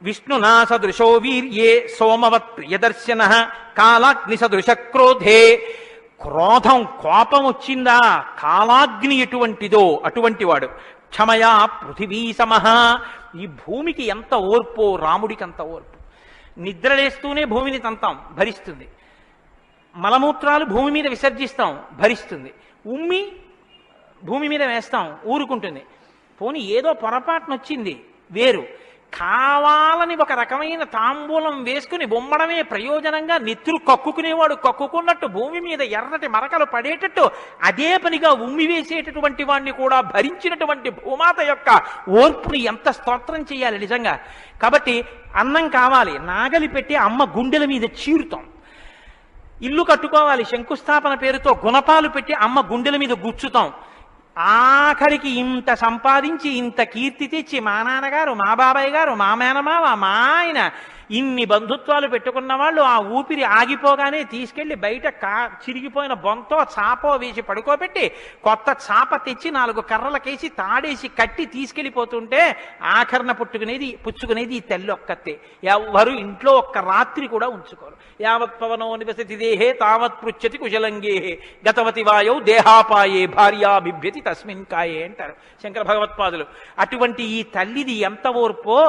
విష్ణునా సదృశో వీర్యే సోమవత్ ప్రియదర్శన కాలాగ్ని సదృశ క్రోధే. క్రోధం, కోపం వచ్చిందా, కాలాగ్ని ఎటువంటిదో అటువంటి వాడు. క్షమయా పృథివీ సమః. ఈ భూమికి ఎంత ఓర్పో రాముడికి అంత ఓర్పు. నిద్రలేస్తూనే భూమిని తంతాం, భరిస్తుంది. మలమూత్రాలు భూమి మీద విసర్జిస్తాం, భరిస్తుంది. ఉమ్మి భూమి మీద వేస్తాం, ఊరుకుంటుంది. పోనీ ఏదో పొరపాటున వచ్చింది వేరు. కావాలని ఒక రకమైన తాంబూలం వేసుకుని బొమ్మడమే ప్రయోజనంగా నెత్తురు కక్కుకునేవాడు కక్కుకున్నట్టు భూమి మీద ఎర్రటి మరకలు పడేటట్టు అదే పనిగా ఉమ్మి వేసేటటువంటి వాడిని కూడా భరించినటువంటి భూమాత యొక్క ఓర్పుని ఎంత స్తోత్రం చేయాలి నిజంగా. కాబట్టి అన్నం కావాలి, నాగలి పెట్టి అమ్మ గుండెల మీద చీరుతాం. ఇల్లు కట్టుకోవాలి, శంకుస్థాపన పేరుతో గుణపాలు పెట్టి అమ్మ గుండెల మీద గుచ్చుతాం. ఆఖరికి ఇంత సంపాదించి ఇంత కీర్తి తెచ్చి మా నాన్నగారు, మా బాబాయ్ గారు, మా మేనమావ, మా ఆయన ఇన్ని బంధుత్వాలు పెట్టుకున్న వాళ్ళు ఆ ఊపిరి ఆగిపోగానే తీసుకెళ్లి బయట చిరిగిపోయిన బొంతో చాపో వేసి పడుకోబెట్టి కొత్త చాప తెచ్చి 4 కర్రలకేసి తాడేసి కట్టి తీసుకెళ్లిపోతుంటే ఆఖరణ పుచ్చుకునేది ఈ తల్లి ఒక్కతే. ఎవ్వరు ఇంట్లో ఒక్క రాత్రి కూడా ఉంచుకోరు. యావత్ పవనో నివసతి దేహే తావత్ పృచ్చతి కుశలంగేహే గతవతి వాయౌ దేహాపాయే భార్యా బిభ్యతి తస్మిన్ కాయే అంటారు శంకర భగవత్పాదులు. అటువంటి ఈ తల్లిది ఎంత ఓర్పో.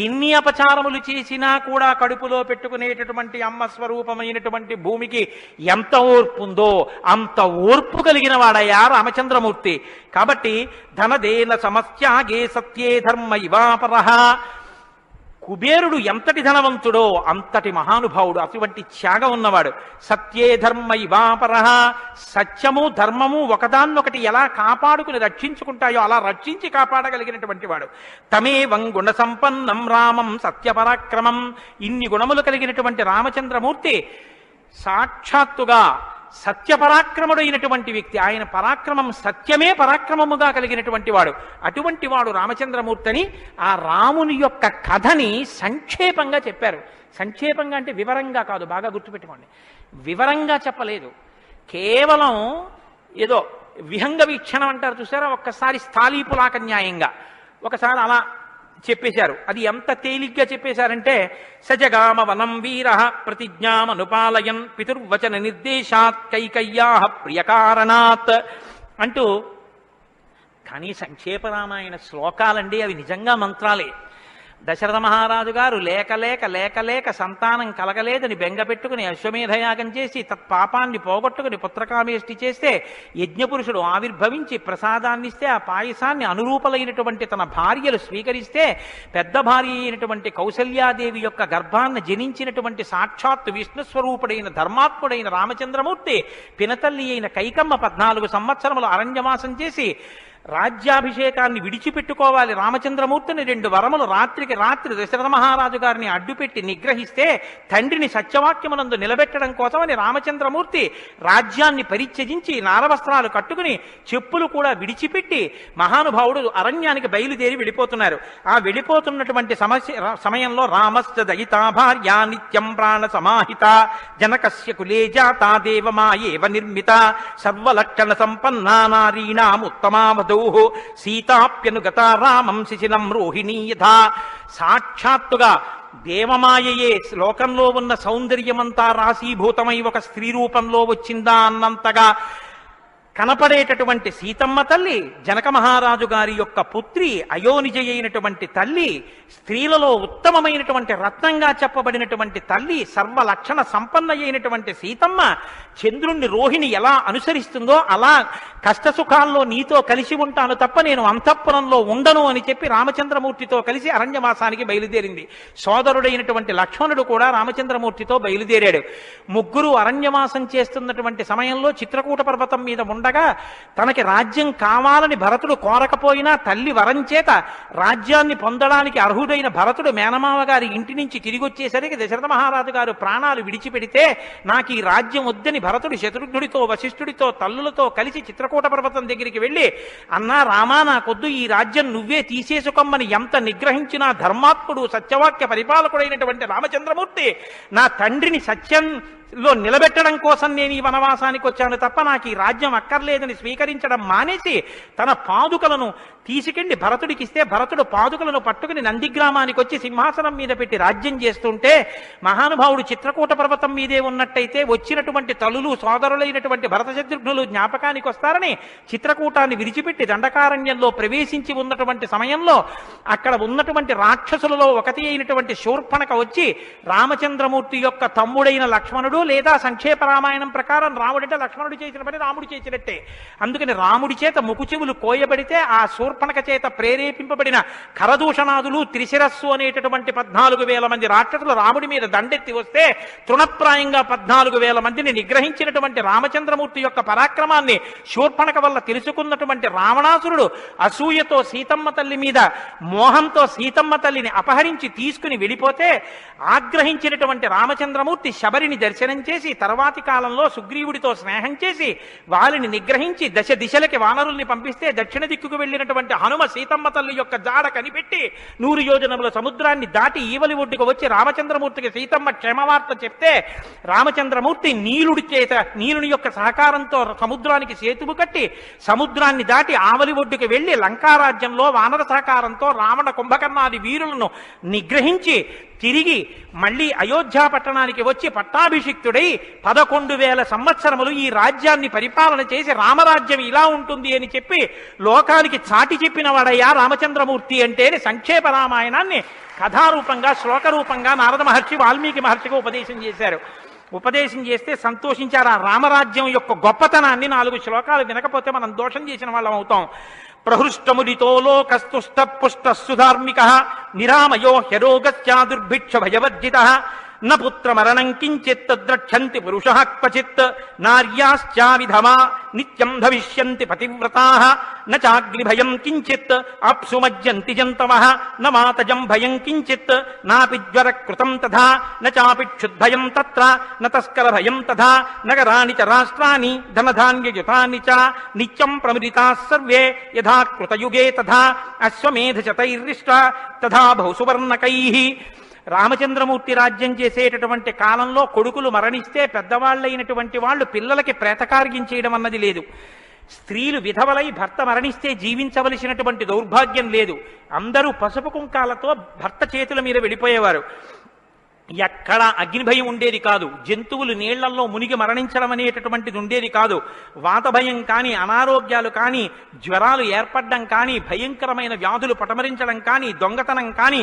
ఎన్ని అపచారములు చేసినా కూడా కడుపులో పెట్టుకునేటటువంటి అమ్మ స్వరూపమైనటువంటి భూమికి ఎంత ఓర్పుందో అంత ఓర్పు కలిగిన వాడయ్యా రామచంద్రమూర్తి. కాబట్టి ధనదేన సమస్యాగే సత్యే ధర్మ ఇవాపరః. కుబేరుడు ఎంతటి ధనవంతుడో అంతటి మహానుభావుడు, అటువంటి త్యాగం ఉన్నవాడు. సత్యే ధర్మ ఇవాపరః. సత్యము ధర్మము ఒకదాన్నొకటి ఎలా కాపాడుకుని రక్షించుకుంటాయో అలా రక్షించి కాపాడగలిగినటువంటి వాడు. తమేవం గుణ సంపన్నం రామం సత్యపరాక్రమం. ఇన్ని గుణములు కలిగినటువంటి రామచంద్రమూర్తి సాక్షాత్తుగా సత్యపరాక్రముడైనటువంటి వ్యక్తి. ఆయన పరాక్రమం సత్యమే పరాక్రమముగా కలిగినటువంటి వాడు. అటువంటి వాడు రామచంద్రమూర్తిని ఆ రాముని యొక్క కథని సంక్షేపంగా చెప్పారు. సంక్షేపంగా అంటే వివరంగా కాదు, బాగా గుర్తుపెట్టుకోండి. వివరంగా చెప్పలేదు, కేవలం ఏదో విహంగ వీక్షణం అంటారు చూసారా, ఒక్కసారి స్థాళీపులాక న్యాయంగా ఒకసారి అలా చెప్పేశారు. అది ఎంత తేలిగ్గా చెప్పేశారంటే సజగామ వనం వీర ప్రతిజ్ఞామనుపాలయన్ పితుర్వచన నిర్దేశాత్ కైకయ్యా ప్రియకారణాత్ అంటూ. కానీ సంక్షేప రామాయణ శ్లోకాలండి, అవి నిజంగా మంత్రాలే. దశరథ మహారాజు గారు లేక లేక లేక లేక సంతానం కలగలేదని బెంగ పెట్టుకుని అశ్వమేధయాగం చేసి తత్పాపాన్ని పోగొట్టుకుని పుత్రకామేష్టి చేస్తే యజ్ఞపురుషుడు ఆవిర్భవించి ప్రసాదాన్నిస్తే ఆ పాయసాన్ని అనురూపలైనటువంటి తన భార్యలు స్వీకరిస్తే పెద్ద భార్య అయినటువంటి కౌసల్యాదేవి యొక్క గర్భాన్ని జనించినటువంటి సాక్షాత్తు విష్ణుస్వరూపుడైన ధర్మాత్ముడైన రామచంద్రమూర్తి పినతల్లి అయిన కైకమ్మ 14 సంవత్సరములు అరణ్యవాసం చేసి రాజ్యాభిషేకాన్ని విడిచిపెట్టుకోవాలి రామచంద్రమూర్తిని 2 వరములు రాత్రికి రాత్రి దశరథ మహారాజు గారిని అడ్డుపెట్టి నిగ్రహిస్తే తండ్రిని సత్యవాక్యమునందు నిలబెట్టడం కోసమని రామచంద్రమూర్తి రాజ్యాన్ని పరిత్యజించి నారవస్త్రాలు కట్టుకుని చెప్పులు కూడా విడిచిపెట్టి మహానుభావుడు అరణ్యానికి బయలుదేరి వెళ్ళిపోతున్నారు. ఆ వెళ్ళిపోతున్నటువంటి సమయంలో రామస్య దయితా భార్య నిత్యం ప్రాణ సమాహిత జనకస్య కులే జాతా దేవమాయేవ నిర్మిత సర్వలక్షణ సంపన్నా నారీణాం ఉత్తమావధూ సీతాప్యనుగత రామం శిశిలం రోహిణీ యథా. సాక్షాత్తుగా దేవమాయయే లోకంలో ఉన్న సౌందర్యమంతా రాశీభూతమై ఒక స్త్రీ రూపంలో వచ్చిందా అన్నంతగా కనపడేటటువంటి సీతమ్మ తల్లి, జనక మహారాజు గారి యొక్క పుత్రి, అయోనిజ అయినటువంటి తల్లి, స్త్రీలలో ఉత్తమమైనటువంటి రత్నంగా చెప్పబడినటువంటి తల్లి, సర్వలక్షణ సంపన్న అయినటువంటి సీతమ్మ చంద్రుణ్ణి రోహిణి ఎలా అనుసరిస్తుందో అలా కష్టసుఖాల్లో నీతో కలిసి ఉంటాను తప్ప నేను అంతఃపురంలో ఉండను అని చెప్పి రామచంద్రమూర్తితో కలిసి అరణ్యవాసానికి బయలుదేరింది. సోదరుడైనటువంటి లక్ష్మణుడు కూడా రామచంద్రమూర్తితో బయలుదేరాడు. ముగ్గురు అరణ్యవాసం చేస్తున్నటువంటి సమయంలో చిత్రకూట పర్వతం మీద ఉండగా తనకి రాజ్యం కావాలని భరతుడు కోరకపోయినా తల్లి వరం చేత రాజ్యాన్ని పొందడానికి అర్హుడైన భరతుడు మేనమావ గారి ఇంటి నుంచి తిరిగి వచ్చేసరికి దశరథ మహారాజు గారు ప్రాణాలు విడిచిపెడితే నాకు ఈ రాజ్యం వద్దని భరతుడు శత్రుఘ్నుడితో వశిష్ఠుడితో తల్లులతో కలిసి చిత్రకూట పర్వతం దగ్గరికి వెళ్ళి అన్నా రామా నాకొద్దు, ఈ రాజ్యం నువ్వే తీసేసుకోమని ఎంత నిగ్రహించినా ధర్మాత్ముడు సత్యవాక్య పరిపాలకుడైనటువంటి రామచంద్రమూర్తి నా తండ్రిని సత్యంలో నిలబెట్టడం కోసం నేను ఈ వనవాసానికి వచ్చాను తప్ప నాకు ఈ రాజ్యం అక్కర్లేదు అక్కర్లేదని స్వీకరించడం మానేసి తన పాదుకలను తీసుకెళ్లి భరతుడికిస్తే భరతుడు పాదుకలను పట్టుకుని నందిగ్రామానికి వచ్చి సింహాసనం మీద పెట్టి రాజ్యం చేస్తుంటే మహానుభావుడు చిత్రకూట పర్వతం మీదే ఉన్నట్టయితే వచ్చినటువంటి తల్లులు సోదరులైనటువంటి భరత శత్రుఘ్నులు జ్ఞాపకానికి వస్తారని చిత్రకూటాన్ని విడిచిపెట్టి దండకారణ్యంలో ప్రవేశించి ఉన్నటువంటి సమయంలో అక్కడ ఉన్నటువంటి రాక్షసులలో ఒకటి అయినటువంటి శూర్పణక వచ్చి రామచంద్రమూర్తి యొక్క తమ్ముడైన లక్ష్మణుడు లేదా సంక్షేప రామాయణం ప్రకారం రాముడంటే లక్ష్మణుడు చేసిన పని రాముడు చేసినట్టే. అందుకని రాముడి చేత ముకుచెవులు కోయబడితే ఆ శూర్పణక చేత ప్రేరేపింపబడిన కరదూషణాదులు త్రిశిరస్సు అనేటటువంటి 14,000 మంది రాక్షసులు రాముడి మీద దండెత్తి వస్తే తృణప్రాయంగా 14,000 మందిని నిగ్రహించినటువంటి రామచంద్రమూర్తి యొక్క పరాక్రమాన్ని శూర్పణక వల్ల తెలుసుకున్నటువంటి రావణాసురుడు అసూయతో సీతమ్మ తల్లి మీద మోహంతో సీతమ్మ తల్లిని అపహరించి తీసుకుని వెళ్ళిపోతే ఆగ్రహించినటువంటి రామచంద్రమూర్తి శబరిని దర్శనం చేసి తర్వాతి కాలంలో సుగ్రీవుడితో స్నేహం చేసి వారిని నిగ్రహించి దశ దిశలకి వానరుల్ని పంపిస్తే దక్షిణ దిక్కుకు వెళ్ళినటువంటి హనుమ సీతమ్మ తల్లి యొక్క జాడ కనిపెట్టి 100 యోజనముల సముద్రాన్ని దాటి ఈవలి ఒడ్డుకు వచ్చి రామచంద్రమూర్తికి సీతమ్మ క్షేమవార్త చెప్తే రామచంద్రమూర్తి నీలుని యొక్క సహకారంతో సముద్రానికి సేతువు కట్టి సముద్రాన్ని దాటి ఆవలి ఒడ్డుకు వెళ్లి లంకారాజ్యంలో వానర సహకారంతో రావణ కుంభకర్ణాది వీరులను నిగ్రహించి తిరిగి మళ్ళీ అయోధ్య పట్టణానికి వచ్చి పట్టాభిషిక్తుడై 11,000 సంవత్సరములు ఈ రాజ్యాన్ని పరిపాలన చేసి రామరాజ్యం ఇలా ఉంటుంది అని చెప్పి లోకానికి చాటి చెప్పిన వాడయ్యా రామచంద్రమూర్తి అంటే సంక్షేప రామాయణాన్ని కథారూపంగా శ్లోకరూపంగా నారద మహర్షి వాల్మీకి మహర్షిగా ఉపదేశం చేశారు. ఉపదేశం చేస్తే సంతోషించారు. ఆ రామరాజ్యం యొక్క గొప్పతనాన్ని 4 శ్లోకాలు వినకపోతే మనం దోషం చేసిన వాళ్ళం అవుతాం. ప్రహృష్టముదితో లోకస్తుష్ట పుష్ట సుధార్మిక నిరామయో హ్యరోగస్య దుర్భిక్ష భయవర్జిత న పుత్రమరణం కించిత్ ద్రక్షంతి పురుషః క్వచిత్ నార్యాశ్చ విధమా నిత్యం భవిష్యంతి పతివ్రతాః న చాగ్నిభయం కించిత్ అప్సుమజ్జంతి జంతవః న మాతజం భయం కించిత్ నాపి జ్వరకృతం తథా న చాపి క్షుద్భయం తత్ర న తస్కర భయం తథా నగరాణి చ రాష్ట్రాణి ధనధాన్యయుతాని చ నిత్యం ప్రముదితాః సర్వే యథా కృతయుగే తథా అశ్వమేధశతైర్రిష్ట తథా బహుసువర్ణకైః. రామచంద్రమూర్తి రాజ్యం చేసేటటువంటి కాలంలో కొడుకులు మరణిస్తే పెద్దవాళ్ళైనటువంటి వాళ్ళు పిల్లలకి ప్రేతకార్యం చేయడం అన్నది లేదు. స్త్రీలు విధవలై భర్త మరణిస్తే జీవించవలసినటువంటి దౌర్భాగ్యం లేదు. అందరూ పసుపు కుంకాలతో భర్త చేతుల మీద వెళ్ళిపోయేవారు. ఎక్కడ అగ్నిభయం ఉండేది కాదు. జంతువులు నీళ్లలో మునిగి మరణించడం అనేటటువంటిది ఉండేది కాదు. వాత భయం కానీ, అనారోగ్యాలు కానీ, జ్వరాలు ఏర్పడడం కానీ, భయంకరమైన వ్యాధులు పటమరించడం కానీ, దొంగతనం కానీ,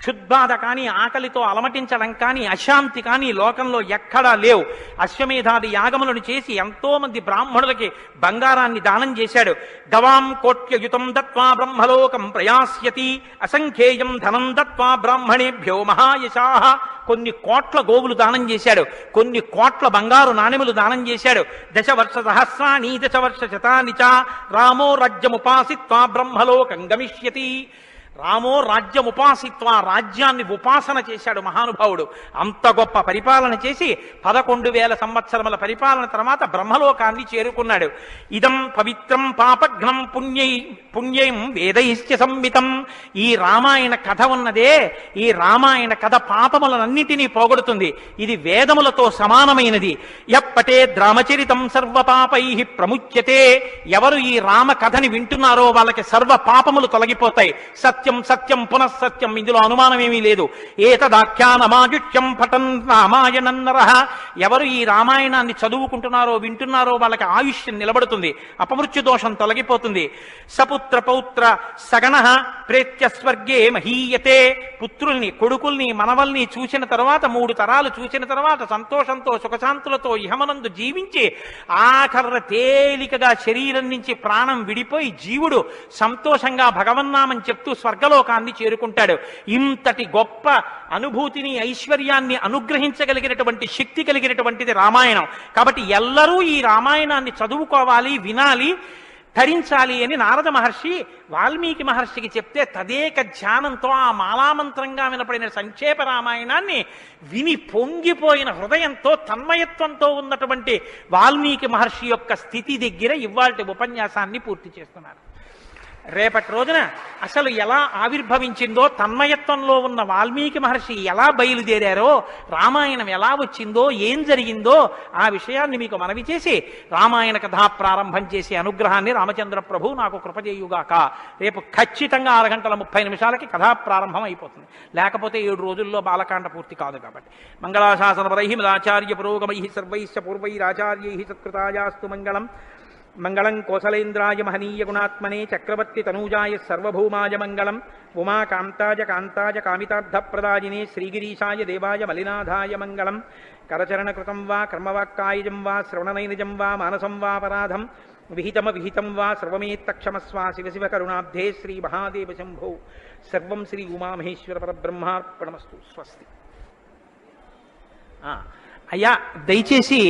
క్షుద్బాధ కానీ, ఆకలితో అలమటించడం కానీ, అశాంతి కానీ లోకంలో ఎక్కడా లేవు. అశ్వమేధాది యాగములను చేసి ఎంతో మంది బ్రాహ్మణులకి బంగారాన్ని దానం చేశాడు. గవాం కోట్యయుతం దత్వా బ్రహ్మలోకం ప్రయాస్యతి అసంఖ్యేయం ధనం దత్వా బ్రాహ్మణేభ్యో మహాయశాః. కొన్ని కోట్ల గోవులు దానం చేశాడు. కొన్ని కోట్ల బంగారు నాణెములు దానం చేశాడు. 10 వర్ష సహస్రాణి 10 వర్ష శతాని చ రామో రాజ్యముపాసిత్వా బ్రహ్మలోకం గమిష్యతి. రామో రాజ్యముపాసిత్వ, రాజ్యాన్ని ఉపాసన చేశాడు మహానుభావుడు. అంత గొప్ప పరిపాలన చేసి 11,000 సంవత్సరముల పరిపాలన తర్వాత బ్రహ్మలోకాన్ని చేరుకున్నాడు. ఇదం పవిత్రం పాపఘ్నం పుణ్యం వేదైశ్చ సంవితం. ఈ రామాయణ కథ ఉన్నదే, ఈ రామాయణ కథ పాపములన్నిటినీ పోగొడుతుంది. ఇది వేదములతో సమానమైనది. యప్పటే రామచరితం సర్వపాపై ప్రముచ్యతే. ఎవరు ఈ రామ కథని వింటున్నారో వాళ్ళకి సర్వ పాపములు తొలగిపోతాయి. సత్యం సత్యం పునఃసత్యం, ఇందులో అనుమానమేమీ లేదు. ఏతదాఖ్యానమాజుష్యం పఠన్ రామాయణం నరః. ఎవరు ఈ రామాయణాన్ని చదువుకుంటున్నారో వింటున్నారో వాళ్ళకి ఆయుష్యం నిలబడుతుంది, అపమృత్యు దోషం తొలగిపోతుంది. సపుత్ర పౌత్ర సగణః ప్రేత్య స్వర్గే మహీయతే. పుత్రుల్ని, కొడుకుల్ని, మనవల్ని చూసిన తర్వాత 3 తరాలు చూసిన తర్వాత సంతోషంతో సుఖశాంతులతో ఇహమనందు జీవించి ఆఖర్ర తేలికగా శరీరం నుంచి ప్రాణం విడిపోయి జీవుడు సంతోషంగా భగవన్నామం చెప్తూ స్వర్గలోకాన్ని చేరుకుంటాడు. ఇంతటి గొప్ప అనుభూతిని, ఐశ్వర్యాన్ని అనుగ్రహించగలిగినటువంటి శక్తి కలిగినటువంటిది రామాయణం. కాబట్టి ఎల్లరూ ఈ రామాయణాన్ని చదువుకోవాలి, వినాలి, ధరించాలి అని నారద మహర్షి వాల్మీకి మహర్షికి చెప్తే తదేక ధ్యానంతో ఆ మాలామంత్రంగా వినపడిన సంక్షేప రామాయణాన్ని విని పొంగిపోయిన హృదయంతో తన్మయత్వంతో ఉన్నటువంటి వాల్మీకి మహర్షి యొక్క స్థితి దగ్గర ఇవాల్టి ఉపన్యాసాన్ని పూర్తి చేస్తున్నారు. రేపటి రోజున అసలు ఎలా ఆవిర్భవించిందో, తన్మయత్వంలో ఉన్న వాల్మీకి మహర్షి ఎలా బయలుదేరారో, రామాయణం ఎలా వచ్చిందో, ఏం జరిగిందో ఆ విషయాన్ని మీకు మనవి చేసి రామాయణ కథా ప్రారంభం చేసే అనుగ్రహాన్ని రామచంద్ర ప్రభు నాకు కృపచేయుగాక. రేపు ఖచ్చితంగా 6:30 కథా ప్రారంభం అయిపోతుంది. లేకపోతే 7 రోజుల్లో బాలకాండ పూర్తి కాదు కాబట్టి. మంగళాశాసనపరై మదాచార్య పురోగమై సర్వైశ్చ పూర్వైరాచార్యై సత్కృతాయాస్తు మంగళం. మంగళం కోసలేంద్రాయ మహనీయ గుణాత్మనే చక్రవర్తి తనూజాయ సర్వభౌమాయ మంగళం. ఉమాకాంతాయ కాంతాయ కామితార్థప్రదాయినే శ్రీగిరీశాయ దేవాయ మలినాథాయ మంగళం. కరచరణకృతం వా కర్మవాక్కాయజం వా శ్రవణనైనజం వా మానసం వాపరాధం విహితం వా సర్వమేత్తక్షమస్వ. శివ శివ కరుణాబ్ధే శ్రీ మహాదేవ శంభో. సర్వం శ్రీ ఉమామహేశ్వర పరబ్రహ్మార్పణమస్తు. స్వస్తి. అయ్యా దయచేసి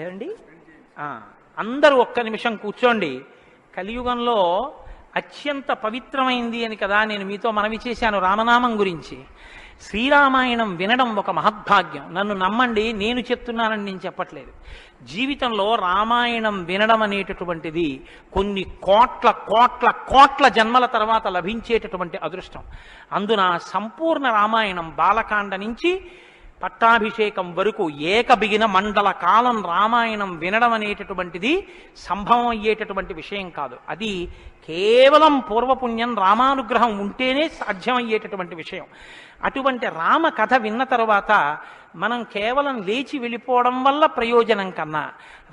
ఏమండి అందరూ ఒక్క నిమిషం కూర్చోండి. కలియుగంలో అత్యంత పవిత్రమైంది అని కదా నేను మీతో మనవి చేశాను రామనామం గురించి. శ్రీరామాయణం వినడం ఒక మహద్భాగ్యం. నన్ను నమ్మండి, నేను చెప్తున్నానని నేను చెప్పట్లేదు. జీవితంలో రామాయణం వినడం అనేటటువంటిది కొన్ని కోట్ల కోట్ల కోట్ల జన్మల తర్వాత లభించేటటువంటి అదృష్టం. అందున సంపూర్ణ రామాయణం బాలకాండ నుంచి పట్టాభిషేకం వరకు ఏకబిగిన మండల కాలం రామాయణం వినడం అనేటటువంటిది సంభవం అయ్యేటటువంటి విషయం కాదు. అది కేవలం పూర్వపుణ్యం రామానుగ్రహం ఉంటేనే సాధ్యమయ్యేటటువంటి విషయం. అటువంటి రామ కథ విన్న తరువాత మనం కేవలం లేచి వెళ్ళిపోవడం వల్ల ప్రయోజనం కన్నా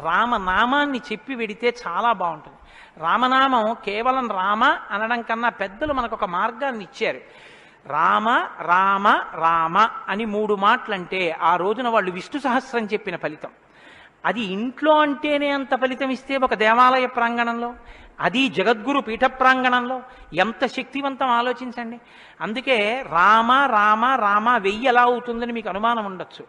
రామనామాన్ని చెప్పి వెడితే చాలా బాగుంటుంది. రామనామం కేవలం రామ అనడం కన్నా పెద్దలు మనకు ఒక మార్గాన్ని ఇచ్చారు. రామ రామ రామ అని 3 మాటలంటే ఆ రోజున వాళ్ళు విష్ణు సహస్రం చెప్పిన ఫలితం. అది ఇంట్లో అంటేనే అంత ఫలితం ఇస్తే ఒక దేవాలయ ప్రాంగణంలో, అది జగద్గురు పీఠ ప్రాంగణంలో ఎంత శక్తివంతం ఆలోచించండి. అందుకే రామ రామ రామ 1000 ఎలా అవుతుందని మీకు అనుమానం ఉండొచ్చు.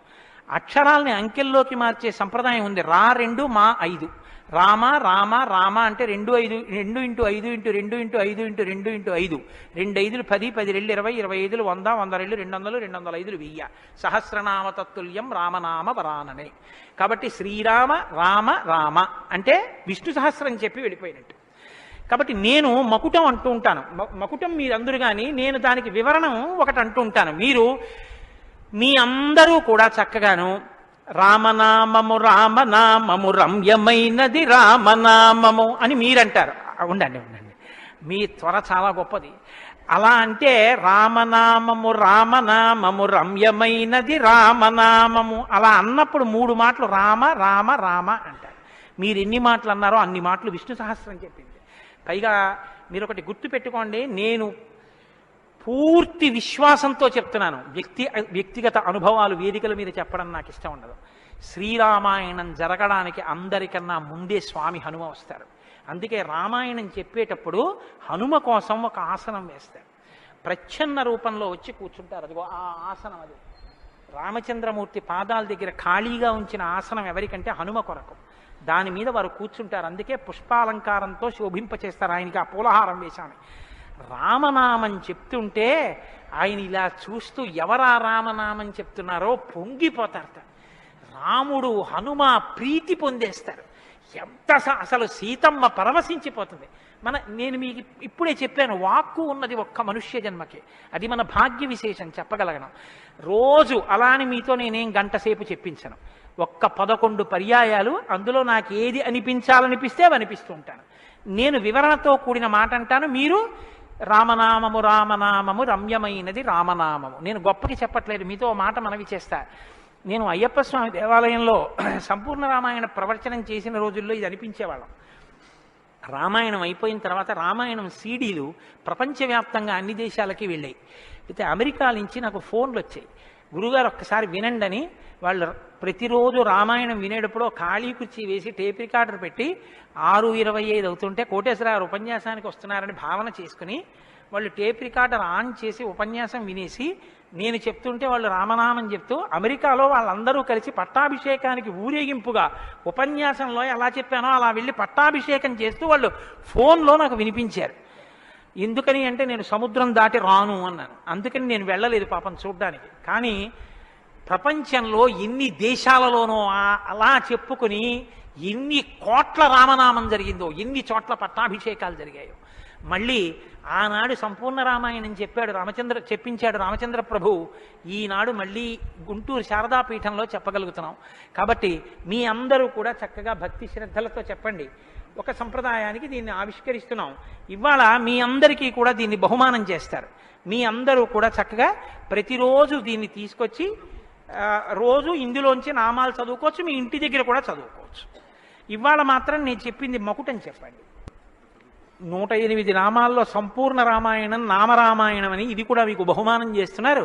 అక్షరాల్ని అంకెల్లోకి మార్చే సంప్రదాయం ఉంది. 2 మా 5 రామ రామ రామ అంటే 2 5 2 × 5 × 2 × 5 × 2 × 5 2 5 10 10 2 20 20 100 100 200 205 1000 సహస్రనామ తత్తుల్యం రామనామ వరాననే. కాబట్టి శ్రీరామ రామ రామ అంటే విష్ణు సహస్రం చెప్పి వెళ్ళిపోయినట్టు. కాబట్టి నేను మకుటం అంటూ ఉంటాను. మకుటం మీరందరూ కానీ నేను దానికి వివరణం ఒకటి అంటూ ఉంటాను. మీరు మీ అందరూ కూడా చక్కగాను రామనామము రామనామము రమ్యమైనది రామనామము అని మీరంటారు. ఉండండి ఉండండి, మీ త్వర చాలా గొప్పది. అలా అంటే రామనామము రామనామము రమ్యమైనది రామనామము అలా అన్నప్పుడు 3 మాటలు రామ రామ రామ అంటారు. మీరు ఎన్ని మాటలు అన్నారో అన్ని మాటలు విష్ణు సహస్రం చెప్పింది. పైగా మీరు ఒకటి గుర్తు పెట్టుకోండి, నేను పూర్తి విశ్వాసంతో చెప్తున్నాను. వ్యక్తిగత అనుభవాలు వేదికల మీద చెప్పడం నాకు ఇష్టం ఉండదు. శ్రీరామాయణం జరగడానికి అందరికన్నా ముందే స్వామి హనుమ వస్తారు. అందుకే రామాయణం చెప్పేటప్పుడు హనుమ కోసం ఒక ఆసనం వేస్తారు. ప్రచ్ఛన్న రూపంలో వచ్చి కూర్చుంటారు. అదిగో ఆ ఆసనం, అది రామచంద్రమూర్తి పాదాల దగ్గర ఖాళీగా ఉంచిన ఆసనం ఎవరికంటే హనుమ కొరకు. దాని మీద వారు కూర్చుంటారు. అందుకే పుష్పాలంకారంతో శోభింపచేస్తారు. ఆయనకి ఆ పూలహారం వేశాను. రామనామం చెప్తుంటే ఆయన ఇలా చూస్తూ ఎవరా రామనామం చెప్తున్నారో పొంగిపోతారట. రాముడు హనుమ ప్రీతి పొందేస్తారు. ఎంత అసలు సీతమ్మ పరవశించిపోతుంది. నేను మీకు ఇప్పుడే చెప్పాను, వాక్కు ఉన్నది ఒక్క మనుష్య జన్మకే. అది మన భాగ్య విశేషం చెప్పగలగడం. రోజు అలాని మీతో నేనేం గంట సేపు చెప్పించను. ఒక్క 11 పర్యాయాలు అందులో నాకు ఏది అనిపించాలనిపిస్తే అవి అనిపిస్తూ ఉంటాను. నేను వివరణతో కూడిన మాట అంటాను, మీరు రామనామము రామనామము రమ్యమైనది రామనామము. నేను గొప్పకి చెప్పట్లేదు, మీతో మాట మనవి చేస్తా. నేను అయ్యప్ప స్వామి దేవాలయంలో సంపూర్ణ రామాయణ ప్రవచనం చేసిన రోజుల్లో ఇది అనిపించేవాళ్ళం. రామాయణం అయిపోయిన తర్వాత రామాయణం సీడీలు ప్రపంచవ్యాప్తంగా అన్ని దేశాలకి వెళ్ళాయి. అయితే అమెరికా నుంచి నాకు ఫోన్లు వచ్చాయి, గురుగారు ఒక్కసారి వినండి అని. వాళ్ళు ప్రతిరోజు రామాయణం వినేటప్పుడు ఖాళీ కుర్చీ వేసి టేప్ రికార్డర్ పెట్టి 6:25 అవుతుంటే కోటేశ్వరరావు ఉపన్యాసానికి వస్తున్నారని భావన చేసుకుని వాళ్ళు టేప్ రికార్డర్ ఆన్ చేసి ఉపన్యాసం వినేసి నేను చెప్తుంటే వాళ్ళు రామనామం చెప్తూ అమెరికాలో వాళ్ళందరూ కలిసి పట్టాభిషేకానికి ఊరేగింపుగా ఉపన్యాసంలో ఎలా చెప్పానో అలా వెళ్ళి పట్టాభిషేకం చేస్తూ వాళ్ళు ఫోన్లో నాకు వినిపించారు. ఎందుకని అంటే నేను సముద్రం దాటి రాను అన్నాను. అందుకని నేను వెళ్ళలేదు పాపం చూడ్డానికి. కానీ ప్రపంచంలో ఎన్ని దేశాలలోనో అలా చెప్పుకుని ఎన్ని కోట్ల రామనామం జరిగిందో, ఎన్ని చోట్ల పట్టాభిషేకాలు జరిగాయో. మళ్ళీ ఆనాడు సంపూర్ణ రామాయణం చెప్పించాడు రామచంద్ర ప్రభు. ఈనాడు మళ్ళీ గుంటూరు శారదాపీఠంలో చెప్పగలుగుతున్నాం. కాబట్టి మీ అందరూ కూడా చక్కగా భక్తి శ్రద్ధలతో చెప్పండి. ఒక సంప్రదాయానికి దీన్ని ఆవిష్కరిస్తున్నాం. ఇవాళ మీ అందరికీ కూడా దీన్ని బహుమానం చేస్తారు. మీ అందరూ కూడా చక్కగా ప్రతిరోజు దీన్ని తీసుకొచ్చి రోజు ఇందులోంచి నామాలు చదువుకోవచ్చు. మీ ఇంటి దగ్గర కూడా చదువుకోవచ్చు. ఇవాళ మాత్రం నేను చెప్పింది మకుటని చెప్పండి. 108 నామాల్లో సంపూర్ణ రామాయణం నామరామాయణం అని ఇది కూడా మీకు బహుమానం చేస్తున్నారు.